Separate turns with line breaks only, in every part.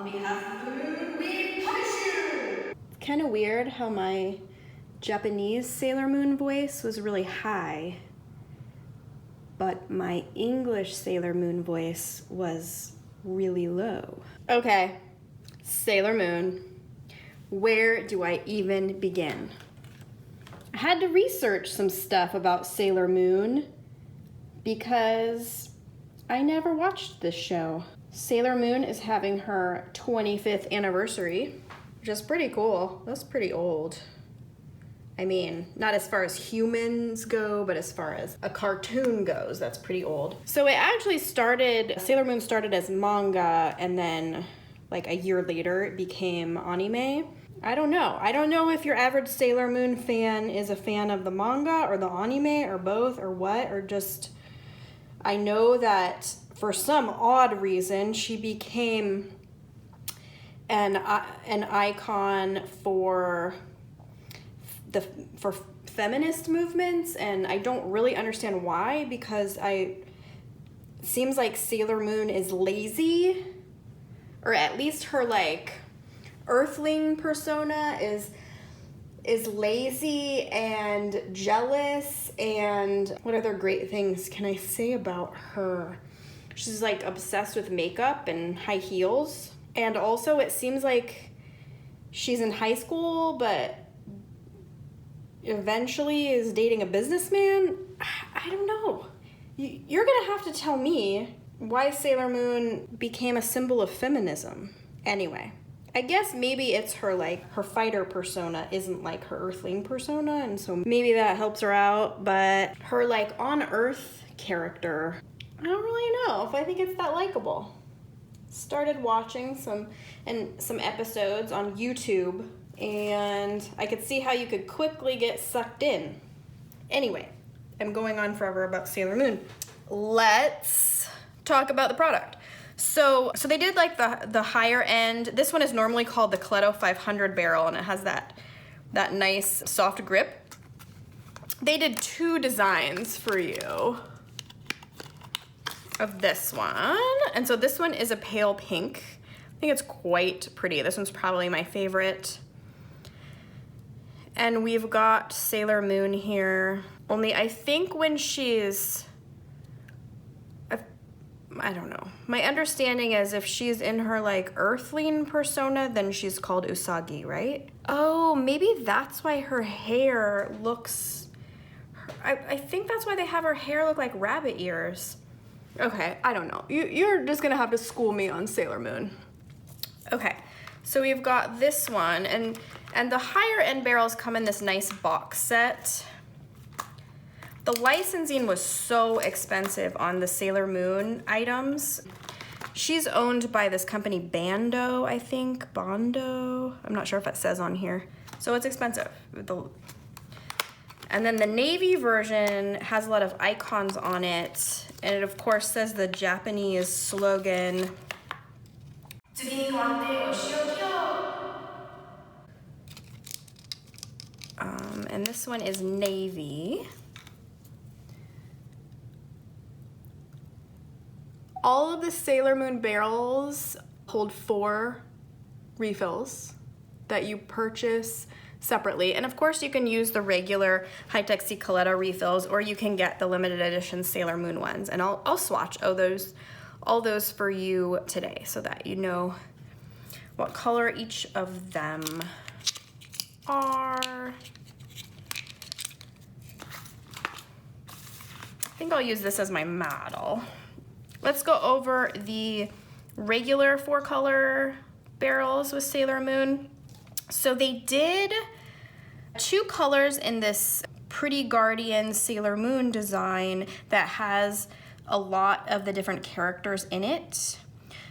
On behalf of the moon, we punish you!
It's kind of weird how my Japanese Sailor Moon voice was really high, but my English Sailor Moon voice was really low. Okay, Sailor Moon. Where do I even begin? I had to research some stuff about Sailor Moon because I never watched this show. Sailor Moon is having her 25th anniversary, which is pretty cool. That's pretty old. I mean, not as far as humans go, but as far as a cartoon goes, that's pretty old. So it actually started, Sailor Moon started as manga, and then like a year later it became anime. I don't know. I don't know if your average Sailor Moon fan is a fan of the manga or the anime or both or what, or just, I know that for some odd reason she became an icon for feminist movements, and I don't really understand why, because it seems like Sailor Moon is lazy, or at least her like Earthling persona is lazy and jealous, and what other great things can I say about her? She's like obsessed with makeup and high heels, and also it seems like she's in high school but eventually is dating a businessman. I don't know. You're gonna have to tell me why Sailor Moon became a symbol of feminism. Anyway, I guess maybe it's her fighter persona isn't like her Earthling persona, and so maybe that helps her out, but her like on Earth character, I don't really know if I think it's that likable. Started watching some episodes on YouTube, and I could see how you could quickly get sucked in. Anyway, I'm going on forever about Sailor Moon. Let's talk about the product. So they did like the higher end. This one is normally called the Coleto 500 barrel, and it has that nice soft grip. They did 2 designs for you of this one. And so this one is a pale pink. I think it's quite pretty. This one's probably my favorite. And we've got Sailor Moon here. Only I think when she's, I don't know. My understanding is if she's in her like Earthling persona, then she's called Usagi, right? Oh, maybe that's why her hair looks, I think that's why they have her hair look like rabbit ears. Okay, I don't know. You're just gonna have to school me on Sailor Moon. Okay, so we've got this one, and the higher end barrels come in this nice box set. The licensing was so expensive on the Sailor Moon items. She's owned by this company Bando, I think. Bondo? I'm not sure if it says on here. So it's expensive. And then the navy version has a lot of icons on it. And it of course says the Japanese slogan. And this one is navy. All of the Sailor Moon barrels hold 4 refills that you purchase separately. And of course you can use the regular Hi-Tec Coleto refills, or you can get the limited edition Sailor Moon ones. And I'll swatch all those for you today so that you know what color each of them are. I think I'll use this as my model. Let's go over the regular 4-color barrels with Sailor Moon. So they did 2 colors in this Pretty Guardian Sailor Moon design that has a lot of the different characters in it.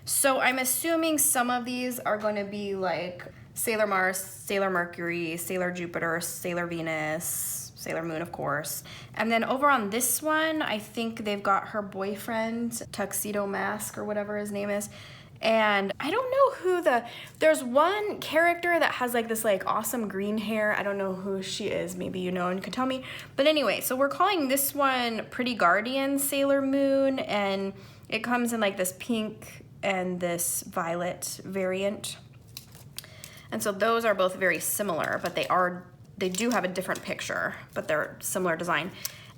So I'm assuming some of these are going to be like Sailor Mars, Sailor Mercury, Sailor Jupiter, Sailor Venus, Sailor Moon, of course. And then over on this one, I think they've got her boyfriend, Tuxedo Mask or whatever his name is. And I don't know who there's one character that has like this like awesome green hair. I don't know who she is. Maybe you know and you can tell me. But anyway, so we're calling this one Pretty Guardian Sailor Moon, and it comes in like this pink and this violet variant. And so those are both very similar, but they do have a different picture, but they're similar design.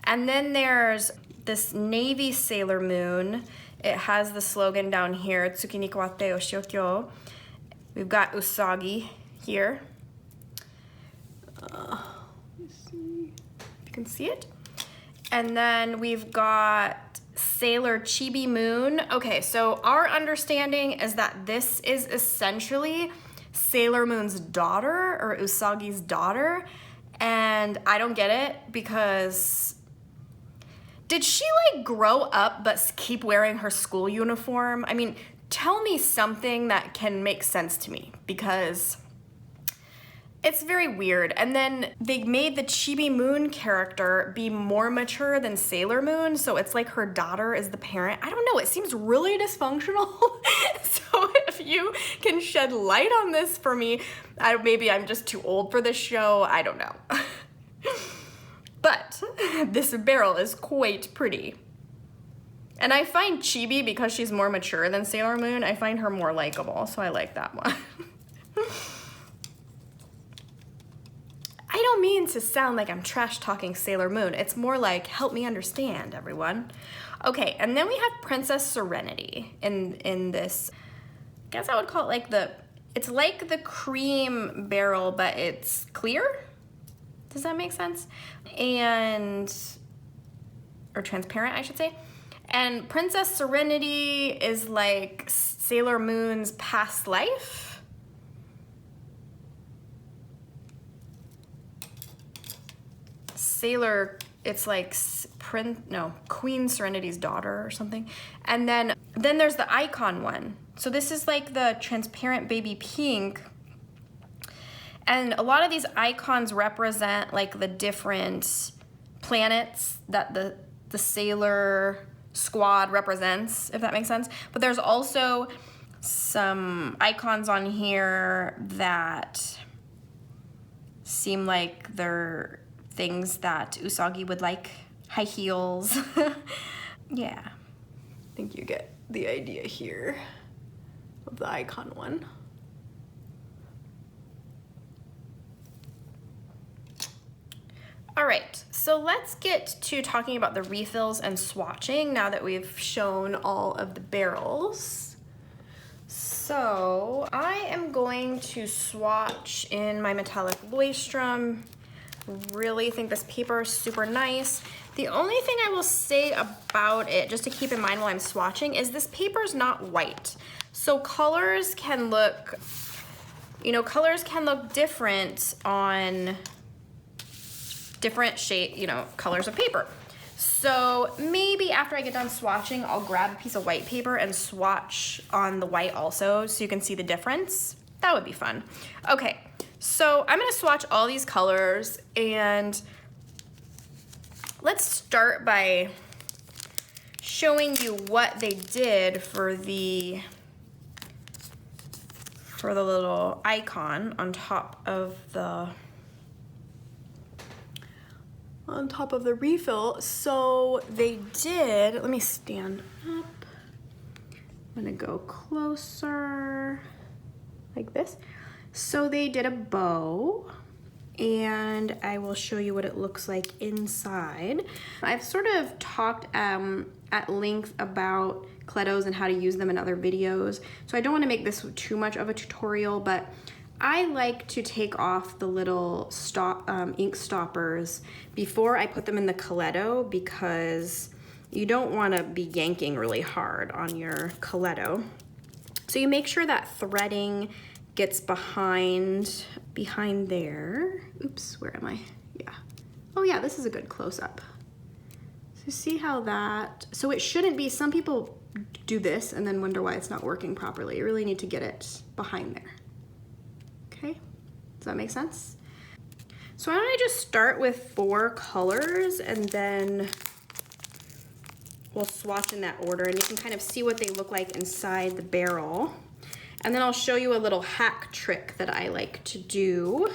And then there's this navy Sailor Moon. It has the slogan down here, Tsuki ni kawate o shiokyo. We've got Usagi here. Let's see if you can see it. And then we've got Sailor Chibi Moon. Okay, so our understanding is that this is essentially Sailor Moon's daughter, or Usagi's daughter, and I don't get it because did she like grow up but keep wearing her school uniform? I mean, tell me something that can make sense to me, because it's very weird. And then they made the Chibi Moon character be more mature than Sailor Moon, so it's like her daughter is the parent. I don't know, it seems really dysfunctional. So if you can shed light on this for me, maybe I'm just too old for this show, I don't know. But this barrel is quite pretty. And I find Chibi, because she's more mature than Sailor Moon, I find her more likable, so I like that one. I don't mean to sound like I'm trash talking Sailor Moon. It's more like, help me understand, everyone. Okay, and then we have Princess Serenity in this, I guess I would call it like it's like the cream barrel, but it's clear? Does that make sense? Or transparent, I should say. And Princess Serenity is like Sailor Moon's past life. It's like Queen Serenity's daughter or something. And then there's the icon one. So this is like the transparent baby pink. And a lot of these icons represent like the different planets that the Sailor squad represents, if that makes sense. But there's also some icons on here that seem like they're things that Usagi would like. High heels. Yeah. I think you get the idea here of the icon one. All right, so let's get to talking about the refills and swatching now that we've shown all of the barrels. So I am going to swatch in my metallic Leuchtturm. Really think this paper is super nice. The only thing I will say about it, just to keep in mind while I'm swatching, is this paper is not white. So colors can look different on different shade, colors of paper. So maybe after I get done swatching, I'll grab a piece of white paper and swatch on the white also so you can see the difference. That would be fun. Okay, so I'm gonna swatch all these colors, and let's start by showing you what they did for the little icon on top of the refill. So they did, let me stand up. I'm gonna go closer, like this. So they did a bow, and I will show you what it looks like inside. I've sort of talked at length about Coletos and how to use them in other videos, so I don't want to make this too much of a tutorial, but I like to take off the little ink stoppers before I put them in the Coleto, because you don't want to be yanking really hard on your Coleto. So you make sure that threading gets behind there. Oops, where am I? Yeah. Oh yeah, this is a good close-up. So see how so it shouldn't be, some people do this and then wonder why it's not working properly. You really need to get it behind there. Okay, does that make sense? So why don't I just start with 4 colors, and then we'll swatch in that order, and you can kind of see what they look like inside the barrel. And then I'll show you a little hack trick that I like to do.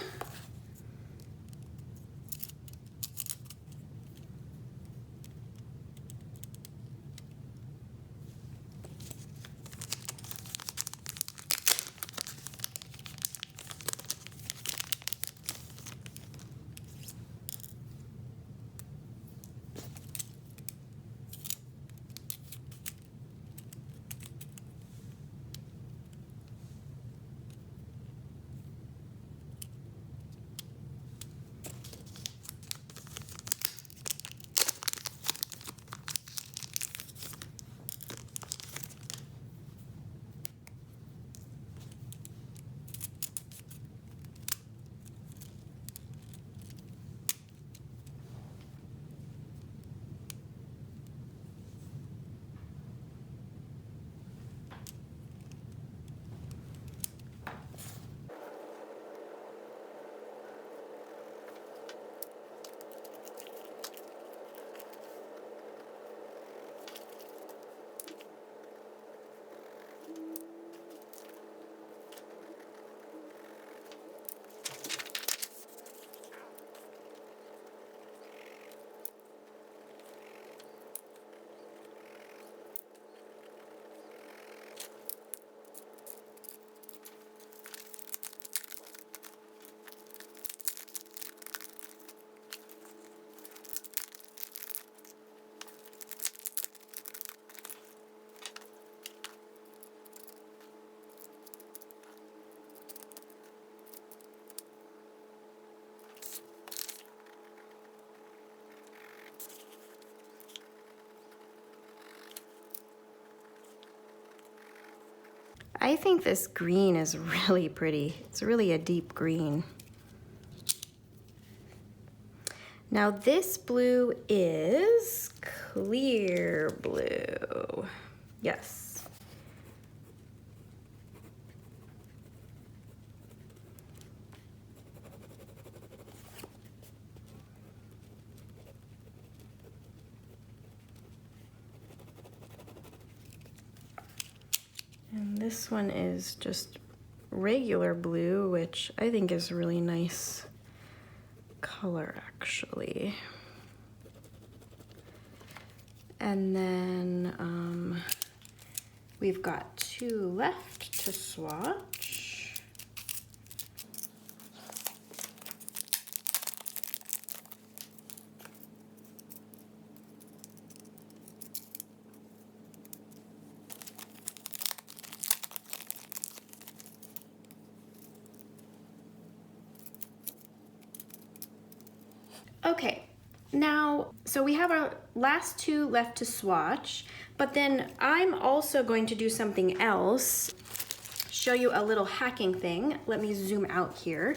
I think this green is really pretty. It's really a deep green. Now this blue is clear blue. Yes. And this one is just regular blue, which I think is a really nice color actually. And then we've got 2 left to swatch. Okay, now, so we have our last 2 left to swatch, but then I'm also going to do something else, show you a little hacking thing. Let me zoom out here.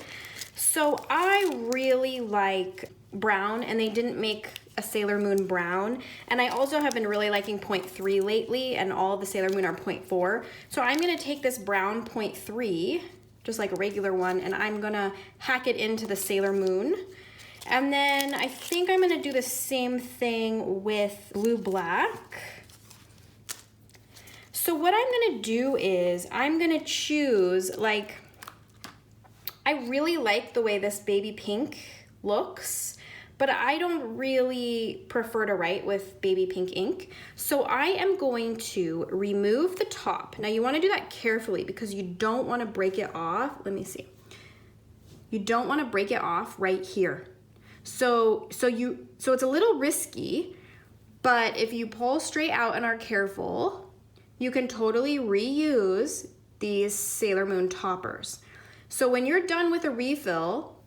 So I really like brown, and they didn't make a Sailor Moon brown, and I also have been really liking 0.3 lately, and all the Sailor Moon are 0.4. So I'm gonna take this brown 0.3, just like a regular one, and I'm gonna hack it into the Sailor Moon. And then I think I'm gonna do the same thing with blue black. So what I'm gonna do is I'm gonna choose, like, I really like the way this baby pink looks, but I don't really prefer to write with baby pink ink. So I am going to remove the top. Now you wanna do that carefully because you don't wanna break it off. Let me see. You don't wanna break it off right here. So it's a little risky, but if you pull straight out and are careful, you can totally reuse these Sailor Moon toppers. So when you're done with a refill,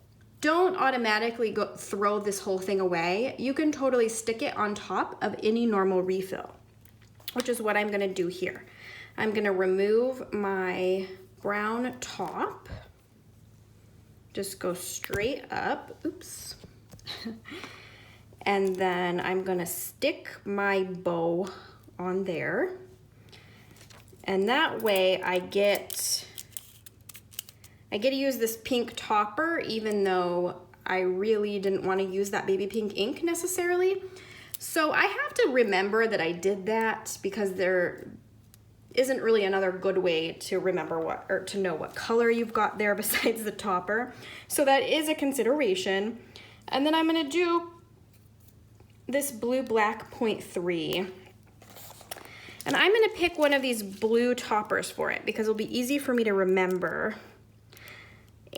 don't automatically throw this whole thing away. You can totally stick it on top of any normal refill, which is what I'm gonna do here. I'm gonna remove my brown top, just go straight up, oops. And then I'm gonna stick my bow on there. And that way I get to use this pink topper even though I really didn't want to use that baby pink ink necessarily. So I have to remember that I did that because there isn't really another good way to remember to know what color you've got there besides the topper. So that is a consideration. And then I'm gonna do this blue black 0.3. And I'm gonna pick one of these blue toppers for it because it'll be easy for me to remember.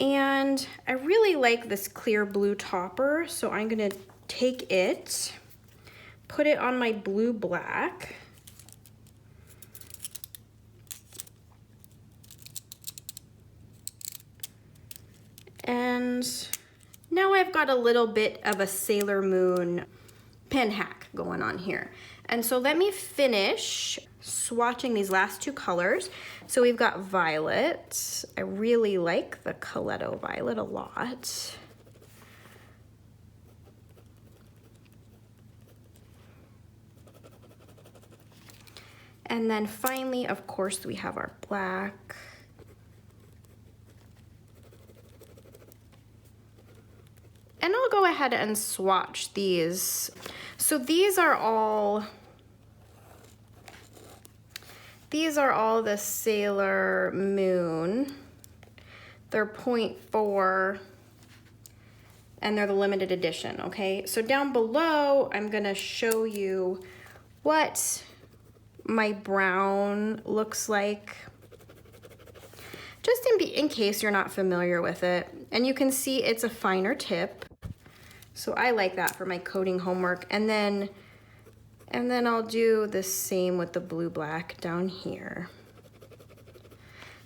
And I really like this clear blue topper, so I'm gonna take it, put it on my blue black. And now I've got a little bit of a Sailor Moon pen hack going on here. And so let me finish swatching these last 2 colors. So we've got violet. I really like the Coleto violet a lot. And then finally, of course, we have our black. And I'll go ahead and swatch these. So these are all the Sailor Moon. They're 0.4 and they're the limited edition, okay? So down below, I'm gonna show you what my brown looks like, just in case you're not familiar with it. And you can see it's a finer tip. So I like that for my coding homework. And then I'll do the same with the blue black down here.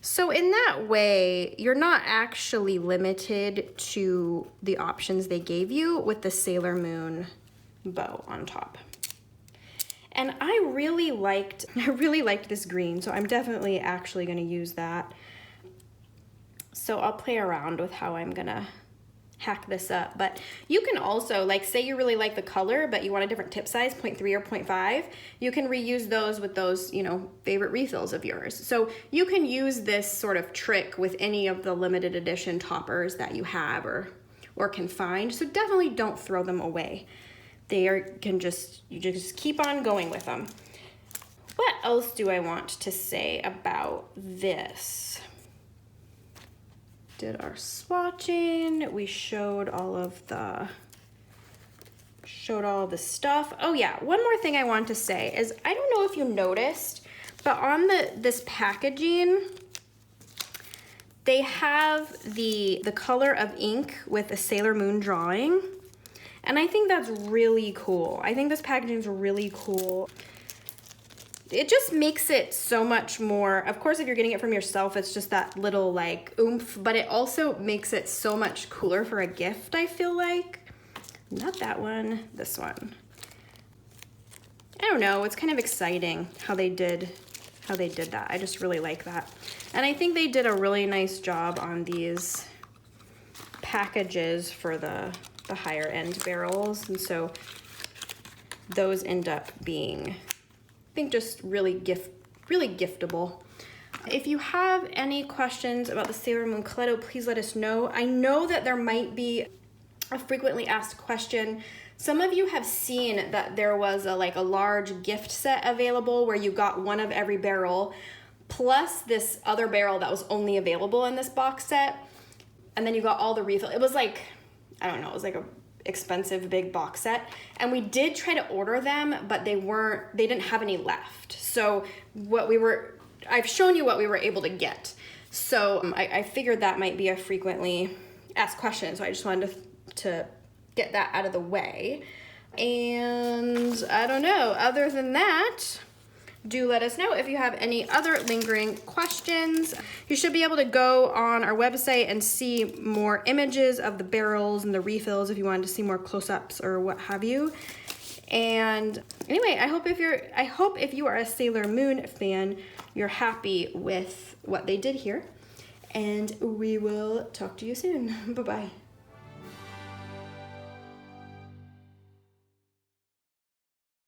So in that way, you're not actually limited to the options they gave you with the Sailor Moon bow on top. And I really liked this green, so I'm definitely actually gonna use that. So I'll play around with how I'm gonna hack this up. But you can also, like, say you really like the color, but you want a different tip size, 0.3 or 0.5, you can reuse those with those, you know, favorite refills of yours. So you can use this sort of trick with any of the limited edition toppers that you have or can find. So definitely don't throw them away. You just keep on going with them. What else do I want to say about this? Did our swatching, we showed all the stuff. Oh yeah, one more thing I want to say is, I don't know if you noticed, but on this packaging, they have the color of ink with a Sailor Moon drawing. And I think that's really cool. I think this packaging is really cool. It just makes it so much more, of course, if you're getting it from yourself, it's just that little like oomph, but it also makes it so much cooler for a gift, I feel like. Not that one, this one. I don't know, it's kind of exciting how they did that. I just really like that. And I think they did a really nice job on these packages for the higher end barrels. And so those end up being, I think, just really giftable. If you have any questions about the Sailor Moon Coleto, please let us know. I know that there might be a frequently asked question. Some of you have seen that there was a large gift set available where you got one of every barrel plus this other barrel that was only available in this box set, and then you got all the refill. It was like, I don't know, it was like a expensive big box set, and we did try to order them, but they didn't have any left. So I've shown you what we were able to get. So I figured that might be a frequently asked question, so I just wanted to get that out of the way. And I don't know, other than that, do let us know if you have any other lingering questions. You should be able to go on our website and see more images of the barrels and the refills if you wanted to see more close-ups or what have you. And anyway, I hope if you are a Sailor Moon fan, you're happy with what they did here. And we will talk to you soon. Bye-bye.